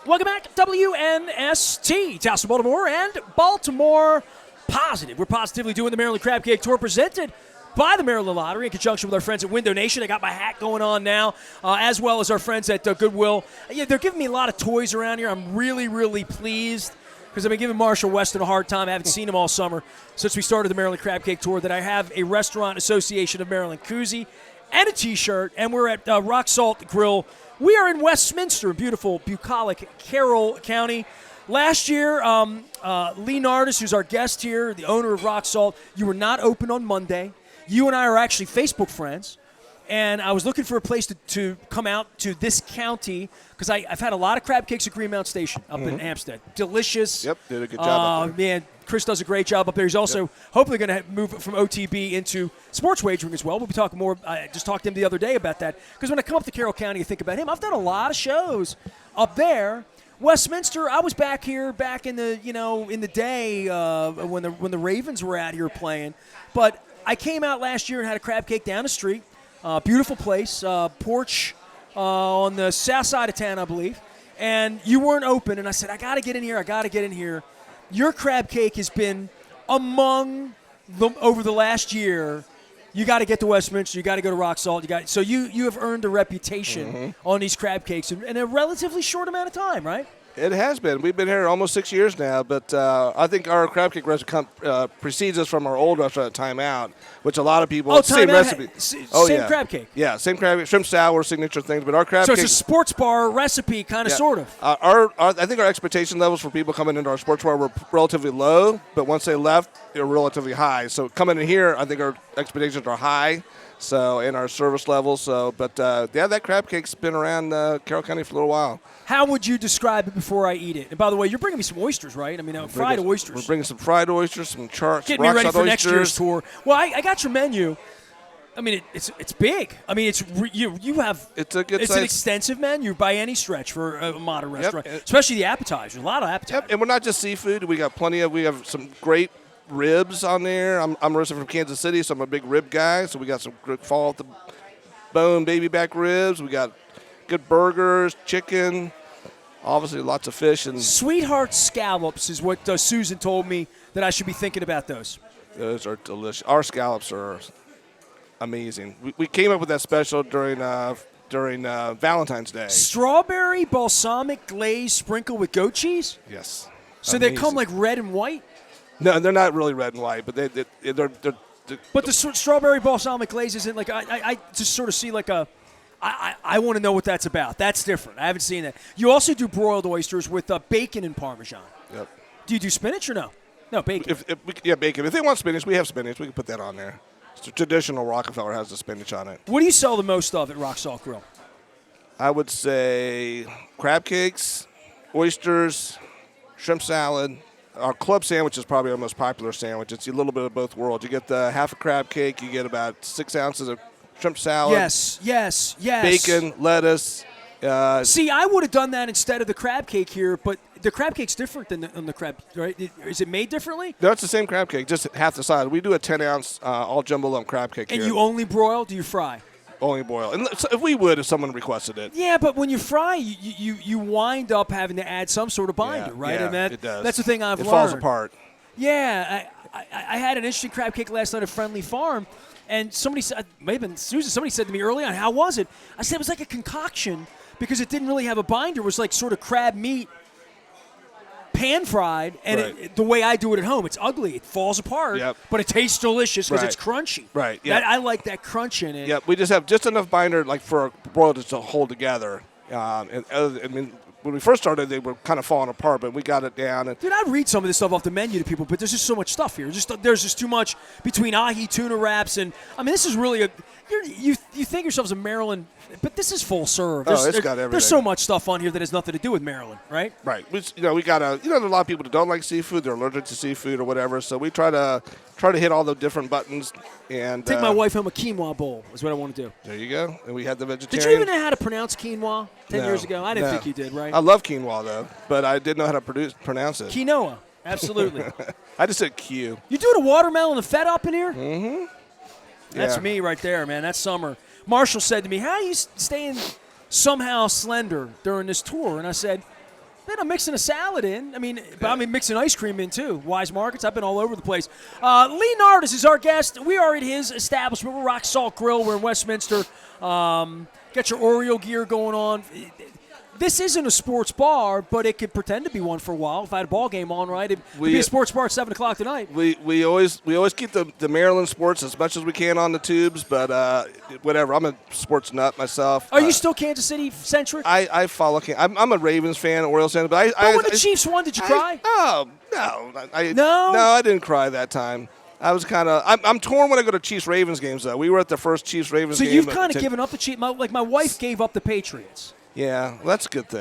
Welcome back, WNST, Towson, Baltimore, and Baltimore Positive. We're positively doing the Maryland Crab Cake Tour presented by the Maryland Lottery in conjunction with our friends at Window Nation. I got my hat going on now, as well as our friends at Goodwill. Yeah, they're giving me a lot of toys around here. I'm really, really pleased because I've been giving Marshall Weston a hard time. I haven't seen him all summer since we started the Maryland Crab Cake Tour. That I have a Restaurant Association of Maryland koozie and a T-shirt, and we're at Rocksalt Grille. We are in Westminster, beautiful, bucolic, Carroll County. Last year, Lee Nardyz, who's our guest here, the owner of Rocksalt, you were not open on Monday. You and I are actually Facebook friends, and I was looking for a place to come out to this county because I've had a lot of crab cakes at Greenmount Station up in Hampstead. Delicious. Yep, did a good job up there. Man, Chris does a great job up there. He's also hopefully going to move from OTB into sports wagering as well. We'll be talking more. I just talked to him the other day about that because when I come up to Carroll County and think about him, I've done a lot of shows up there. Westminster, I was back here back in the in the day when the Ravens were out here playing, but I came out last year and had a crab cake down the street. Beautiful place, porch on the south side of town, I believe. And you weren't open, and I said, I got to get in here. Your crab cake has been among them over the last year. You got to get to Westminster. You got to go to Rocksalt. So you have earned a reputation on these crab cakes in a relatively short amount of time, right? It has been. We've been here almost 6 years now, but I think our crab cake restaurant precedes us from our old restaurant, Time Out, which a lot of people same recipe. Same crab cake. Yeah, same crab cake, shrimp sour, signature things, but our crab cake. So it's a sports bar recipe, kind of, sort of. I think our expectation levels for people coming into our sports bar were relatively low, but once they left, they were relatively high. So coming in here, I think our expectations are high. So, in our service levels. That crab cake's been around Carroll County for a little while. How would you describe it before I eat it? And by the way, you're bringing me some oysters, right? I mean, fried oysters. We're bringing some fried oysters, some charts, Getting me ready for oysters. Next year's tour. Well, I got your menu. I mean, it's big. I mean, you have. It's a good. It's size. an extensive menu by any stretch for a modern restaurant, especially the appetizers. A lot of appetizers. Yep, and we're not just seafood. We have some great ribs on there. I'm originally from Kansas City, so I'm a big rib guy. So we got some good fall off the bone baby back ribs. We got good burgers, chicken, obviously lots of fish. And Sweetheart Scallops is what Susan told me that I should be thinking about those. Those are delicious. Our scallops are amazing. We came up with that special during Valentine's Day. Strawberry balsamic glaze sprinkled with goat cheese? Yes. So amazing. they come like red and white? No, they're not really red and white, but they're but the strawberry balsamic glaze isn't like I just sort of see like a I want to know what that's about. That's different. I haven't seen that. You also do broiled oysters with bacon and Parmesan. Yep. Do you do spinach or no? No, bacon. Bacon. If they want spinach, we have spinach. We can put that on there. It's traditional Rockefeller has the spinach on it. What do you sell the most of at Rocksalt Grill? I would say crab cakes, oysters, shrimp salad. Our club sandwich is probably our most popular sandwich. It's a little bit of both worlds. You get the half a crab cake. You get about 6 ounces of shrimp salad. Yes. Bacon, lettuce. See, I would have done that instead of the crab cake here, but the crab cake's different than the crab, right? Is it made differently? No, it's the same crab cake, just half the size. We do a 10-ounce all jumbo lump crab cake and here. You only broil? Do you fry? Only boil. And if we would, if someone requested it. Yeah, but when you fry, you wind up having to add some sort of binder, right? Yeah, and it does. That's the thing I've learned. It falls apart. Yeah, I had an interesting crab cake last night at Friendly Farm, and somebody said, maybe Susan, somebody said to me early on, how was it? I said it was like a concoction because it didn't really have a binder. It was like sort of crab meat, pan-fried, and the way I do it at home, it's ugly. It falls apart, but it tastes delicious because it's crunchy. Right, yeah. I like that crunch in it. Yeah, we just have just enough binder like for broilers to hold together. When we first started, they were kind of falling apart, but we got it down. Dude, I read some of this stuff off the menu to people, but there's just so much stuff here. There's just too much between ahi tuna wraps and this is really you think yourselves in Maryland, but this is full serve. It's got everything. There's so much stuff on here that has nothing to do with Maryland, right? Right. We got there are a lot of people that don't like seafood. They're allergic to seafood or whatever. So we try to hit all the different buttons and take my wife home a quinoa bowl is what I want to do. There you go. And we had the vegetarian. Did you even know how to pronounce quinoa 10 years ago? I didn't think you did, right? I love quinoa though, but I didn't know how to pronounce it. Quinoa, absolutely. I just said Q. You doing a watermelon and feta up in here? Mm-hmm. That's me right there, man. That's summer. Marshall said to me, how are you staying somehow slender during this tour? And I said, Then I'm mixing a salad in. But I'm mixing ice cream in too. Wise Markets. I've been all over the place. Lee Nardyz is our guest. We are at his establishment. We're Rocksalt Grill. We're in Westminster. Got your Oreo gear going on. This isn't a sports bar, but it could pretend to be one for a while. If I had a ball game on, right, it could be a sports bar at 7 o'clock tonight. We always keep the Maryland sports as much as we can on the tubes, but whatever. I'm a sports nut myself. Are you still Kansas City centric? I follow. I'm a Ravens fan, Orioles fan, but when the Chiefs won, did you cry? No, I didn't cry that time. I was kind of. I'm torn when I go to Chiefs-Ravens games, though. We were at the first Chiefs-Ravens game. So you've kind of given up the Chiefs. My wife gave up the Patriots. Yeah, well, that's a good thing.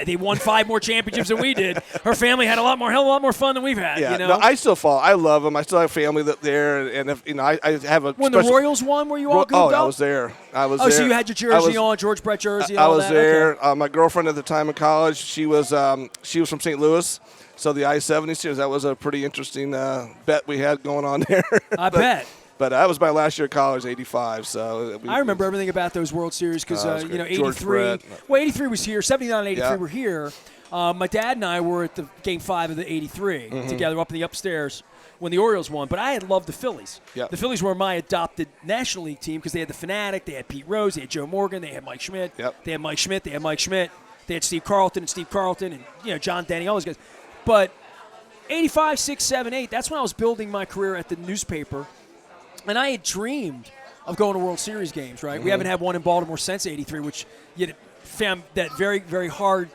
They won 5 more championships than we did. Her family had a lot more fun than we've had. Yeah, you know? no, I still follow. I love them. I still have family there, and if I have a. When the Royals won, were you all gooped up? I was there. there. So you had your jersey on, George Brett jersey. I was there. Okay. My girlfriend at the time in college, she was from St. Louis. So the I-70 series, that was a pretty interesting bet we had going on there. I bet. But that was my last year of college, 85. So I remember everything about those World Series because, 83. Well, 83 was here. 79 and 83 were here. My dad and I were at the Game 5 of the 83 together up in the upstairs when the Orioles won. But I had loved the Phillies. Yep. The Phillies were my adopted National League team because they had the Fanatic, they had Pete Rose, they had Joe Morgan, they had Mike Schmidt. Yep. They had Mike Schmidt, they had Steve Carlton and John Denny, all those guys. But 85, 6, 7, 8, that's when I was building my career at the newspaper. And I had dreamed of going to World Series games, right? We haven't had one in Baltimore since 83, which you found that very, very hard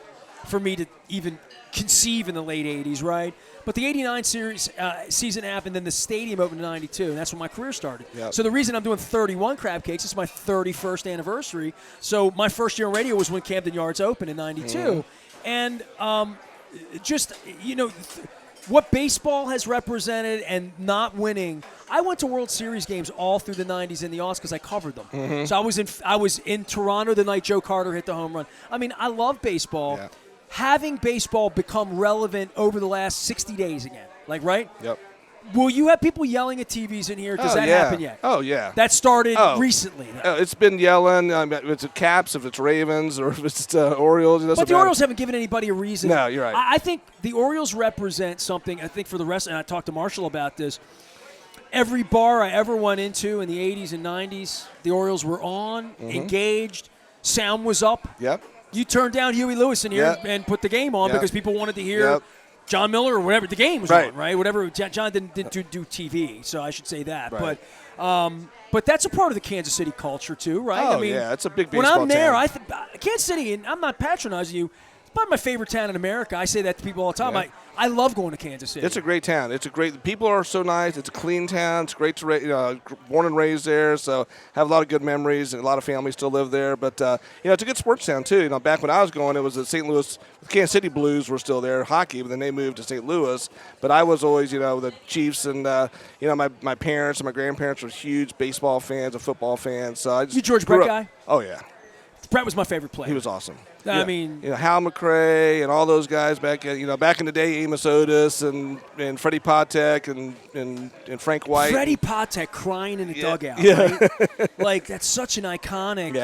for me to even conceive in the late 80s, right? But the 89 series season happened, then the stadium opened in 92, and that's when my career started. Yep. So the reason I'm doing 31 crab cakes, this is my 31st anniversary. So my first year in radio was when Camden Yards opened in 92. And what baseball has represented and not winning. I went to World Series games all through the 90s and the aughts because I covered them. So I was in Toronto the night Joe Carter hit the home run. I love baseball. Yeah. Having baseball become relevant over the last 60 days again, right? Yep. Will you have people yelling at TVs in here? Does that happen yet? Oh, yeah. That started recently. It's been yelling. If it's Caps, if it's Ravens, or if it's Orioles. But the Orioles haven't given anybody a reason. No, you're right. I think the Orioles represent something, I think, for the rest, and I talked to Marshall about this. Every bar I ever went into in the 80s and 90s, the Orioles were on, engaged, sound was up. Yep. You turned down Huey Lewis in here and put the game on because people wanted to hear John Miller or whatever. The game was on, right? Whatever. John didn't do TV, so I should say that. Right. But that's a part of the Kansas City culture too, right? Oh, yeah. It's a big baseball when I'm there, town. Kansas City, and I'm not patronizing you, it's probably my favorite town in America. I say that to people all the time. Yeah. I love going to Kansas City. It's a great town. People are so nice. It's a clean town. It's great to born and raised there, so have a lot of good memories, and a lot of families still live there. But it's a good sports town too. Back when I was going, it was the St. Louis, the Kansas City Blues were still there, hockey, but then they moved to St. Louis. But I was always, the Chiefs, and my parents and my grandparents were huge baseball fans and football fans. So I just you George Brett guy? Oh yeah. Brett was my favorite player. He was awesome. I mean, Hal McRae and all those guys back in the day, Amos Otis and Freddie Patek and Frank White. Freddie Patek crying in the dugout. Yeah. Right? That's such an iconic,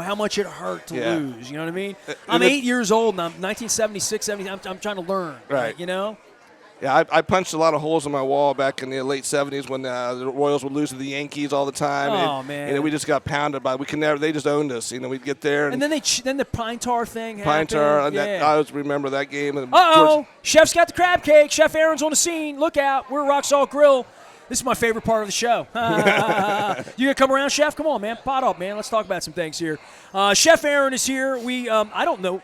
how much it hurt to lose. You know what I mean? I'm 8 years old and I'm 1976, 70. I'm trying to learn. Right. Yeah, I punched a lot of holes in my wall back in the late 70s when the Royals would lose to the Yankees all the time. Oh, man. And we just got pounded by. They just owned us. We'd get there. And then the Pine Tar thing Pine happened. Tar. I always remember that game. Chef's got the crab cake. Chef Aaron's on the scene. Look out. We're Rocksalt Grill. This is my favorite part of the show. You gonna come around, Chef? Come on, man. Pot up, man. Let's talk about some things here. Chef Aaron is here. I don't know.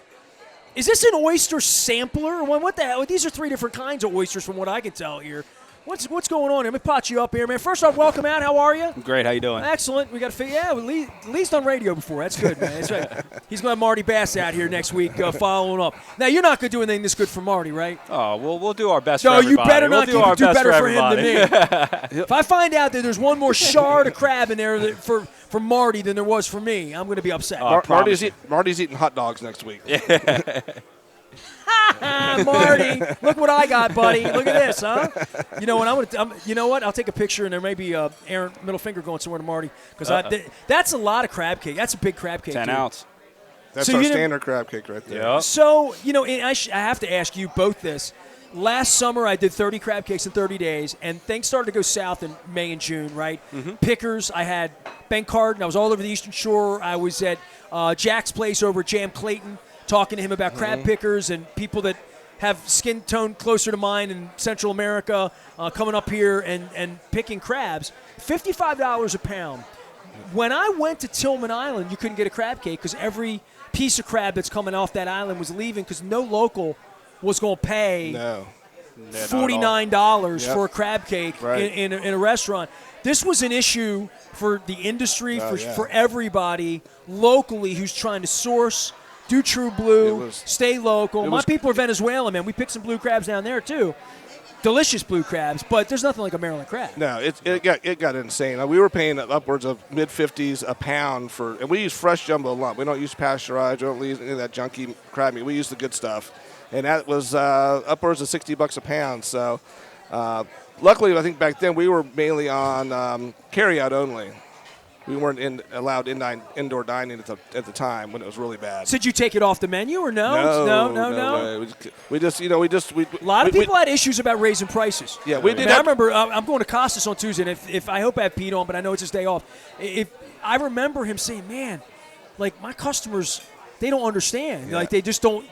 Is this an oyster sampler? What the hell? These are 3 different kinds of oysters from what I can tell here. What's going on here? Let me pot you up here, man. First off, welcome out. How are you? I'm great. How you doing? Excellent. We got to figure. Yeah, at least on radio before. That's good, man. That's right. He's going to have Marty Bass out here next week following up. Now, you're not going to do anything this good for Marty, right? Oh, we'll do our best for everybody. No, you better not do better for him than me. If I find out that there's one more shard of crab in there for Marty than there was for me, I'm going to be upset. Marty's eating hot dogs next week. Marty, look what I got, buddy. Look at this, huh? You know what? You know what? I'll take a picture, and there may be Aaron middle finger going somewhere to Marty because that's a lot of crab cake. That's a big crab cake. 10 ounce. That's So our you didn't- standard crab cake right there. Yep. So, and I have to ask you both this. Last summer, I did 30 crab cakes in 30 days, and things started to go south in May and June, right? Pickers, I had Ben Cardin. I was all over the Eastern Shore. I was at Jack's place over at Jam Clayton talking to him about crab pickers and people that have skin tone closer to mine in Central America coming up here and picking crabs. $55 a pound. When I went to Tillman Island, you couldn't get a crab cake because every piece of crab that's coming off that island was leaving because no local was going to pay No. $49 Yep. for a crab cake Right. in a restaurant. This was an issue for the industry, Oh, yeah. for everybody locally who's trying to source, do True Blue, stay local. My people are Venezuelan, man. We picked some blue crabs down there, too. Delicious blue crabs, but there's nothing like a Maryland crab. No, it got insane. We were paying upwards of mid-50s a pound for, and we use fresh jumbo lump. We don't use pasteurized. We don't use any of that junky crab meat. We use the good stuff, and that was upwards of $60 a pound. So, luckily, I think back then we were mainly on carry-out only. We weren't allowed indoor dining at the time when it was really bad. So did you take it off the menu or no? No way. We just. A lot of people had issues about raising prices. Yeah, we did. I remember I'm going to Costas on Tuesday, and if I hope I have Pete on, but I know it's his day off. If I remember him saying, "Man, like my customers, they don't understand. Yeah. Like they just don't.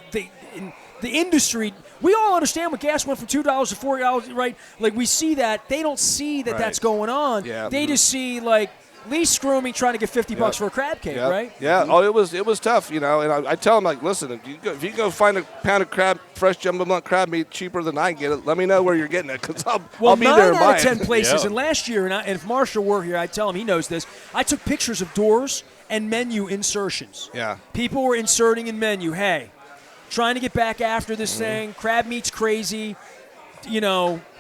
In the industry, we all understand when gas went from $2 to $4, right? Like we see that. They don't see that that's going on. Yeah. They just see like Lee Scrooming trying to get $50 for a crab cake, right? Yeah. Oh, it was tough, And I tell them like, listen, if you go find a pound of fresh jumbo lump crab meat cheaper than I get it, let me know where you're getting it because I'll be there. 9 out of 10 buying. places. Yeah. And last year, and if Marshall were here, I'd tell him he knows this. I took pictures of doors and menu insertions. Yeah. People were inserting in menu. Hey, trying to get back after this thing. Crab meat's crazy.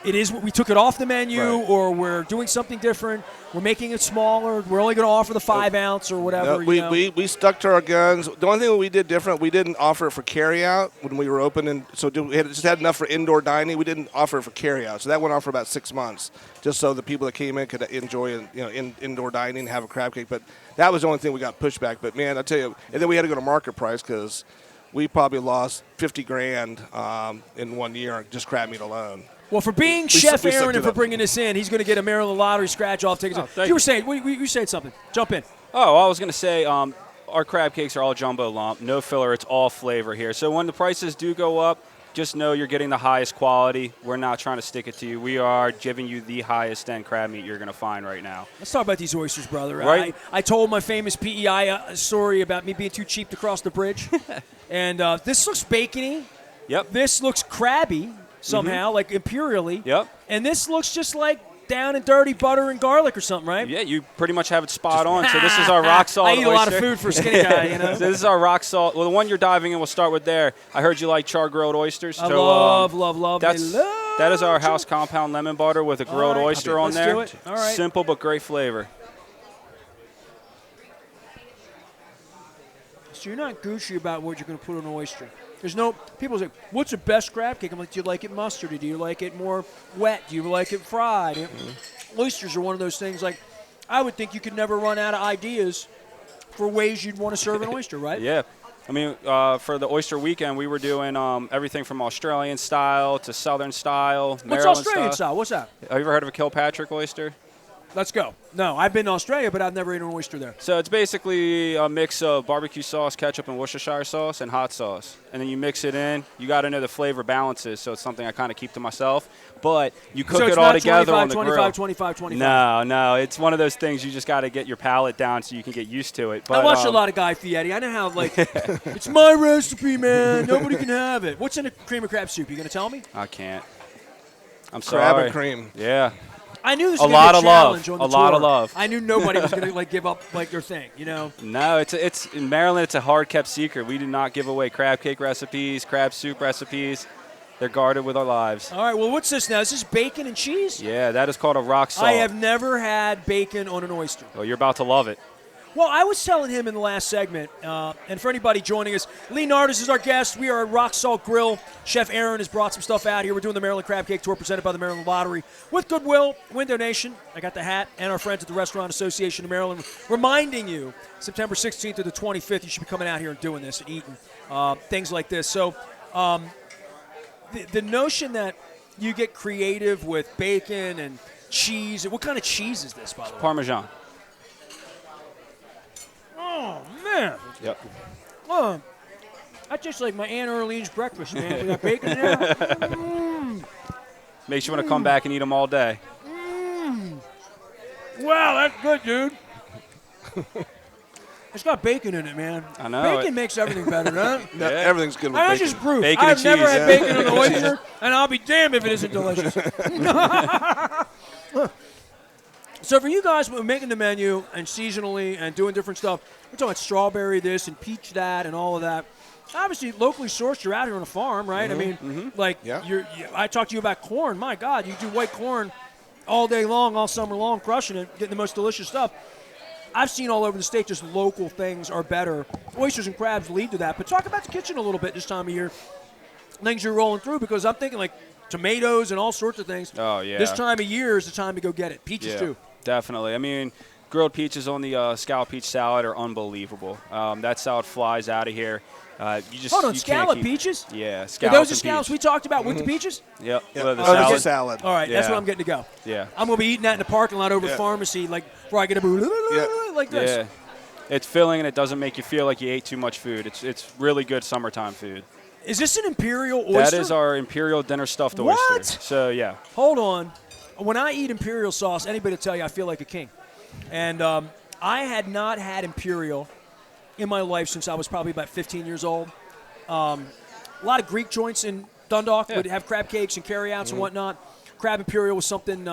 It is. We took it off the menu, Right. or we're doing something different. We're making it smaller. We're only going to offer the 5 ounce or whatever. We stuck to our guns. The only thing we did different, we didn't offer it for carryout when we were open, and so we just had enough for indoor dining. We didn't offer it for carryout, so that went on for about 6 months, just so the people that came in could enjoy indoor dining and have a crab cake. But that was the only thing we got pushback. But man, I tell you, and then we had to go to market price because we probably lost $50,000 in 1 year just crab meat alone. Well, for being We Chef stuck Aaron to and for that. bringing this in, he's going to get a Maryland Lottery scratch-off ticket. thank You you. were saying, you said something. Jump in. Oh, I was going to say our crab cakes are all jumbo lump, no filler. It's all flavor here. So when the prices do go up, just know you're getting the highest quality. We're not trying to stick it to you. We are giving you the highest end crab meat you're going to find right now. Let's talk about these oysters, brother. Right. I told my famous PEI story about me being too cheap to cross the bridge. And this looks bacony. Yep. This looks crabby somehow, like imperially. Yep. And this looks just like down and dirty butter and garlic or something, right? Yeah, you pretty much have it spot on. So this is our Rocksalt I eat a lot of oyster. food for a skinny guy, So this is our Rocksalt. Well, the one you're diving in, we'll start with there. I heard you like char-grilled oysters. I so, love. That is our char- house compound lemon butter with a grilled right, oyster on let's there. do it. All right. Simple but great flavor. So you're not Gucci about what you're going to put on an oyster. There's no people say, "What's the best crab cake?" I'm like, "Do you like it mustardy? Do you like it more wet? Do you like it fried?" Oysters are one of those things. Like, I would think you could never run out of ideas for ways you'd want to serve an oyster, right? Yeah. I mean, for the oyster weekend, we were doing everything from Australian style to Southern style, What's Maryland Australian style? What's that? Have you ever heard of a Kilpatrick oyster? Let's go. No, I've been to Australia, but I've never eaten an oyster there. So it's basically a mix of barbecue sauce, ketchup, and Worcestershire sauce, and hot sauce. And then you mix it in. You got to know the flavor balances, so it's something I kind of keep to myself. But you cook So it's it all not together 25, on the 25, grill. 25, 25. No. It's one of those things you just got to get your palate down so you can get used to it. But, I watch a lot of Guy Fieri. I know how, like, it's my recipe, man. Nobody can have it. What's in a cream of crab soup? You going to tell me? I can't. I'm Crab sorry. and cream. Yeah. I knew this A was lot going to be of a love. challenge on the A lot tour. of love. I knew nobody was going to like give up like their thing, you know. No, it's in Maryland. It's a hard kept secret. We do not give away crab cake recipes, crab soup recipes. They're guarded with our lives. All right, well, what's this now? Is this bacon and cheese? Yeah, that is called a rock salt. I have never had bacon on an oyster. Well, you're about to love it. Well, I was telling him in the last segment, and for anybody joining us, Lee Nardyz is our guest. We are at Rocksalt Grill. Chef Aaron has brought some stuff out here. We're doing the Maryland Crab Cake Tour presented by the Maryland Lottery with Goodwill, Window Nation. I got the hat, and our friends at the Restaurant Association of Maryland reminding you September 16th to the 25th, you should be coming out here and doing this and eating things like this. So the notion that you get creative with bacon and cheese. What kind of cheese is this, by the way? Parmesan. Oh, man. Yep. Oh, that's just like my Aunt Earlene's breakfast, man. We got bacon there. Makes you want to come back and eat them all day. Wow, that's good, dude. It's got bacon in it, man. I know. Bacon makes everything better, doesn't it? No, everything's good with That's bacon. just proof. Bacon and I've never cheese, had yeah. bacon on an oyster, and I'll be damned if it isn't delicious. So for you guys, we're making the menu and seasonally and doing different stuff. We're talking about strawberry this and peach that and all of that. Obviously, locally sourced. You're out here on a farm, right? I mean, like I talked to you about corn. My God, you do white corn all day long, all summer long, crushing it, getting the most delicious stuff. I've seen all over the state just local things are better. Oysters and crabs lead to that. But talk about the kitchen a little bit this time of year. Things you're rolling through, because I'm thinking like tomatoes and all sorts of things. Oh, yeah. This time of year is the time to go get it. Peaches too. Definitely. I mean, grilled peaches on the scallop peach salad are unbelievable. That salad flies out of here. You just Hold on, you scallop can't keep, peaches? Yeah, Are scallops. those the and scallops peach. we talked about with the peaches? Yep. Yeah. With the Oh, salad. the salad. All right, that's Yeah. what I'm getting to go. Yeah. I'm going to be eating that in the parking lot over the Yeah. pharmacy, like where I get like this. Yeah. It's filling and it doesn't make you feel like you ate too much food. It's really good summertime food. Is this an imperial oyster? That is our imperial dinner stuffed What? oyster. So yeah. Hold on. When I eat imperial sauce, anybody will tell you I feel like a king. And I had not had imperial in my life since I was probably about 15 years old. A lot of Greek joints in Dundalk would have crab cakes and carryouts and whatnot. Crab imperial was something.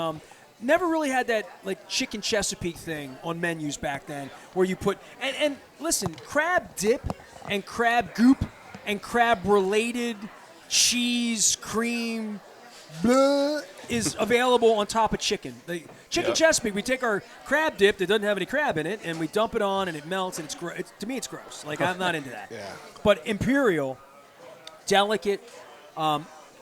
Never really had that like chicken Chesapeake thing on menus back then, where you put and listen, crab dip and crab goop and crab related cheese cream blah, is available on top of chicken. The chicken Chesapeake, we take our crab dip that doesn't have any crab in it and we dump it on and it melts and it's gross. To me, it's gross. Like I'm not into that. Yeah. But imperial, delicate,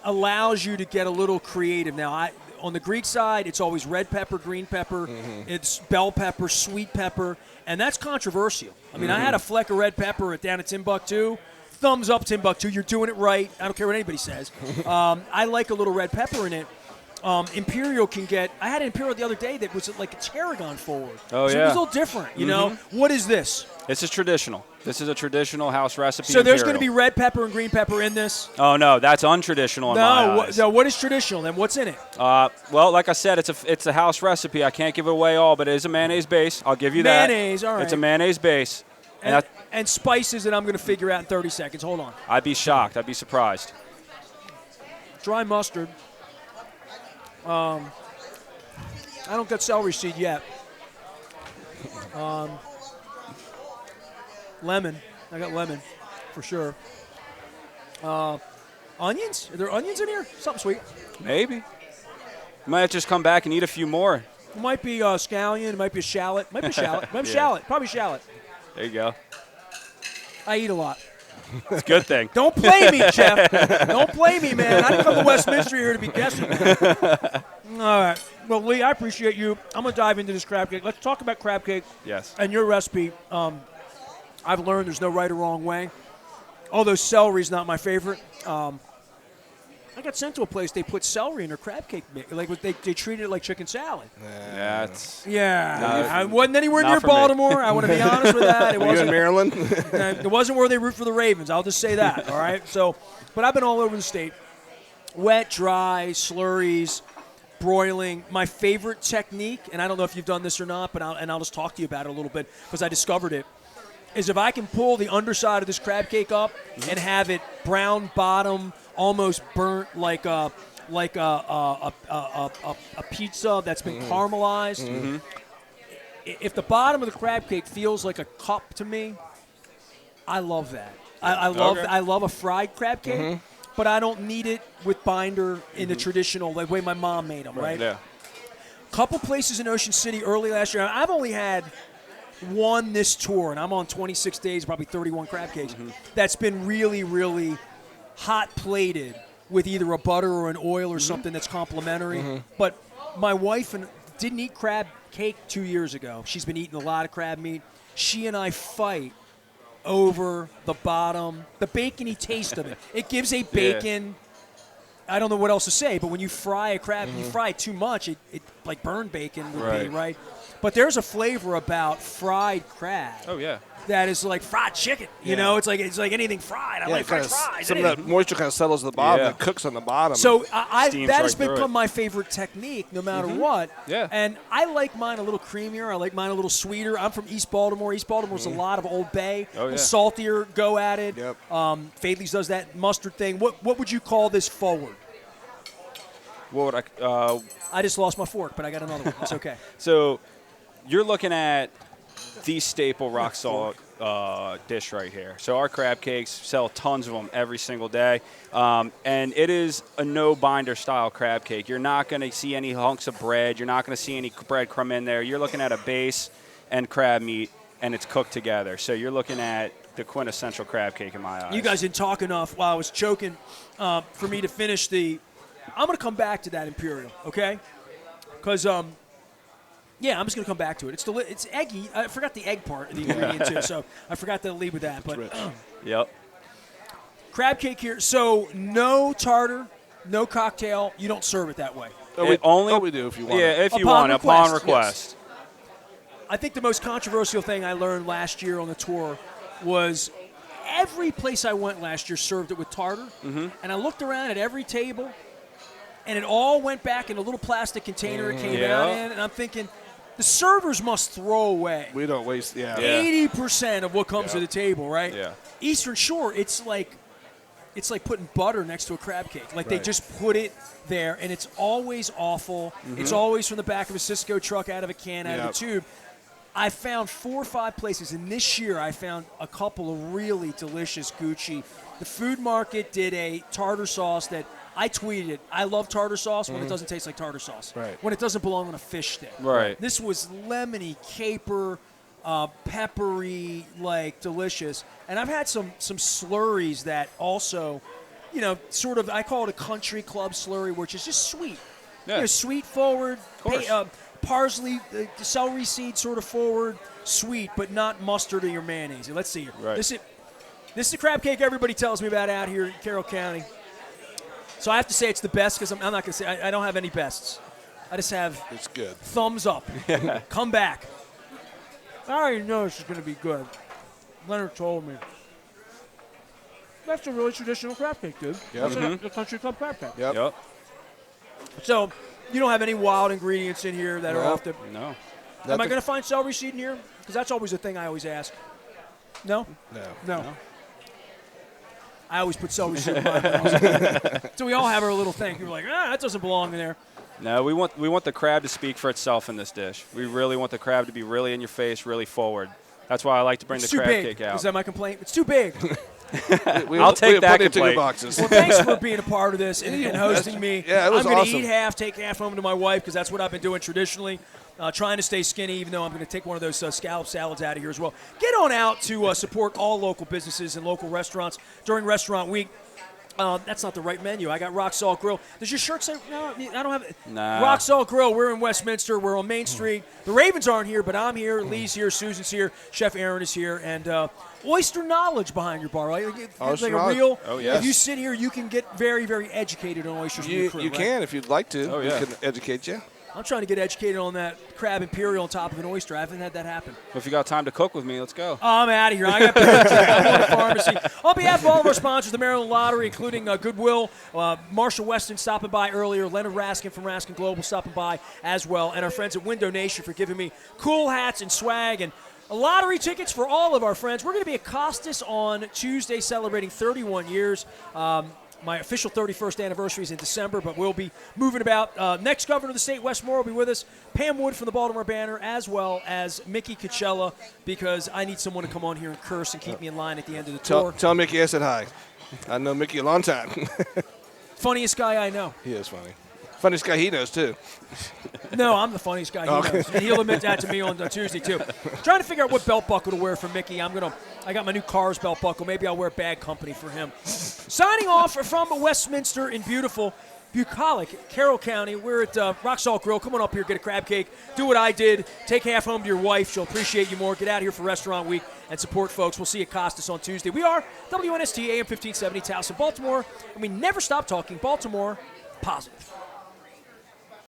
allows you to get a little creative. Now, on the Greek side, it's always red pepper, green pepper, it's bell pepper, sweet pepper, and that's controversial. I mean, I had a fleck of red pepper down at Timbuktu. Thumbs up, Timbuktu. You're doing it right. I don't care what anybody says. I like a little red pepper in it. Imperial can get. I had an Imperial the other day that was like a tarragon forward. Oh, so yeah. it was a little different, you know. What is this? This is traditional. This is a traditional house recipe. So there's going to imperial. be red pepper and green pepper in this? Oh no, that's untraditional in my eyes. No. What is traditional then? What's in it? Well, like I said, it's a house recipe. I can't give it away all, but it is a mayonnaise base. I'll give you that. Mayonnaise, all right. It's a mayonnaise base. And spices that I'm going to figure out in 30 seconds. Hold on. I'd be shocked. I'd be surprised. Dry mustard. I don't got celery seed yet. Lemon. I got lemon for sure. Onions? Are there onions in here? Something sweet. Maybe. Might have to just come back and eat a few more. It might be a scallion. It might be a shallot. Might be shallot. Might be Yeah. shallot. Probably shallot. There you go. I eat a lot. It's a good thing. Don't play me, Jeff. Don't play me, man. I didn't come to Westminster here to be guessing. All right. Well, Lee, I appreciate you. I'm going to dive into this crab cake. Let's talk about crab cake. Yes. And your recipe. I've learned there's no right or wrong way. Although celery's not my favorite. I got sent to a place, they put celery in their crab cake. Like they treated it like chicken salad. That's Yeah. I wasn't anywhere not near for me. Baltimore. I want to be honest with that. It Are you in wasn't. Maryland? It wasn't where they root for the Ravens. I'll just say that. All right. So, but I've been all over the state. Wet, dry, slurries, broiling. My favorite technique, and I don't know if you've done this or not, but I'll just talk to you about it a little bit because I discovered it. Is if I can pull the underside of this crab cake up and have it brown bottom, almost burnt like a pizza that's been caramelized. If the bottom of the crab cake feels like a cup to me, I love that. I love a fried crab cake, but I don't need it with binder in the traditional the way my mom made them. Right? Yeah. Couple places in Ocean City early last year. I've only had one this tour, and I'm on 26 days, probably 31 crab cakes, that's been really, really hot plated with either a butter or an oil or something that's complimentary. But my wife didn't eat crab cake 2 years ago. She's been eating a lot of crab meat. She and I fight over the bottom, the bacony taste of it. It gives a bacon. I don't know what else to say, but when you fry a crab, you fry it too much, it like burned bacon would be, right? But there's a flavor about fried crab. Oh, yeah. That is like fried chicken. You know, it's like anything fried. I like French fries. Some of that moisture kind of settles at the bottom and cooks on the bottom. So that has right become my favorite technique, no matter what. Yeah. And I like mine a little creamier. I like mine a little sweeter. I'm from East Baltimore. East Baltimore's a lot of Old Bay. Oh, yeah. Saltier, go at it. Yep. Fadley's does that mustard thing. What would you call this forward? What would I? I just lost my fork, but I got another one. It's okay. So you're looking at the staple Rocksalt dish right here. So our crab cakes sell tons of them every single day, and it is a no binder style crab cake. You're not going to see any hunks of bread. You're not going to see any breadcrumb in there. You're looking at a base and crab meat, and it's cooked together. So you're looking at the quintessential crab cake in my eyes. You guys didn't talk enough while I was choking for me to finish the. I'm going to come back to that Imperial, okay? Because, I'm just going to come back to it. It's eggy. I forgot the egg part of the ingredient, too, so I forgot to lead with that. But Yep. Crab cake here. So no tartar, no cocktail. You don't serve it that way. we do if you want. Yeah, if you Upon want, request, upon request. I think the most controversial thing I learned last year on the tour was every place I went last year served it with tartar. And I looked around at every table, and it all went back in a little plastic container it came out in, and I'm thinking, the servers must throw away. We don't waste, 80% of what comes to the table, right? Yeah. Eastern Shore, it's like putting butter next to a crab cake. Like they just put it there, and it's always awful. It's always from the back of a Cisco truck out of a can, out of a tube. I found 4 or 5 places, and this year I found a couple of really delicious Gucci. The Food Market did a tartar sauce that I tweeted it. I love tartar sauce when it doesn't taste like tartar sauce. Right. When it doesn't belong on a fish stick. Right. This was lemony, caper, peppery, like delicious. And I've had some slurries that also, sort of, I call it a country club slurry, which is just sweet. Yeah. Sweet forward, course. parsley, celery seed sort of forward, sweet, but not mustard or your mayonnaise. Let's see here. Right. This is the crab cake everybody tells me about out here in Carroll County. So I have to say it's the best because I'm not going to say I don't have any bests. I just have It's good. thumbs up. Come back. I already know this is going to be good. Leonard told me. That's a really traditional crab cake, dude. Yep. That's a country club crab cake. Yep. So you don't have any wild ingredients in here that are off the. No. Am I going to find celery seed in here? Because that's always a thing I always ask. No? No. I always put celery seed in mine. So we all have our little thing. People are like, that doesn't belong in there. No, we want the crab to speak for itself in this dish. We really want the crab to be really in your face, really forward. That's why I like to bring It's the too crab big. cake out. Is that my complaint? It's too big. I'll take that Put it in complaint. boxes. Well, thanks for being a part of this and hosting me. Yeah, it was I'm going to awesome. eat half, take half home to my wife because that's what I've been doing traditionally. Trying to stay skinny, even though I'm going to take one of those scallop salads out of here as well. Get on out to support all local businesses and local restaurants during Restaurant Week. That's not the right menu. I got Rocksalt Grill. Does your shirt say? No, I don't have it. Nah. Rocksalt Grill. We're in Westminster. We're on Main Street. The Ravens aren't here, but I'm here. Lee's here. Susan's here. Chef Aaron is here. And oyster knowledge behind your bar. Right? It's like a real. Oh, yes. If you sit here, you can get very, very educated on oysters. You can if you'd like to. Oh, yeah. We can educate you. I'm trying to get educated on that crab imperial on top of an oyster. I haven't had that happen. If you got time to cook with me, let's go. Oh, I'm out of here. I got I'm going to pharmacy. On behalf of all of our sponsors, the Maryland Lottery, including Goodwill, Marshall Weston stopping by earlier, Leonard Raskin from Raskin Global stopping by as well, and our friends at Window Nation for giving me cool hats and swag and lottery tickets for all of our friends. We're going to be at Costas on Tuesday celebrating 31 years. My official 31st anniversary is in December, but we'll be moving about. Next governor of the state, Wes Moore, will be with us. Pam Wood from the Baltimore Banner, as well as Mickey Coachella, because I need someone to come on here and curse and keep me in line at the end of the tour. Tell Mickey I said hi. I know Mickey a long time. Funniest guy I know. He is funny. Funniest guy he knows, too. No, I'm the funniest guy he knows. And he'll admit that to me on Tuesday, too. Trying to figure out what belt buckle to wear for Mickey. I got my new Cars belt buckle. Maybe I'll wear Bad Company for him. Signing off from Westminster in beautiful bucolic Carroll County. We're at Rocksalt Grill. Come on up here, get a crab cake. Do what I did. Take half home to your wife. She'll appreciate you more. Get out here for Restaurant Week and support folks. We'll see you at Costas on Tuesday. We are WNST AM 1570 Towson, Baltimore, and we never stop talking Baltimore positive.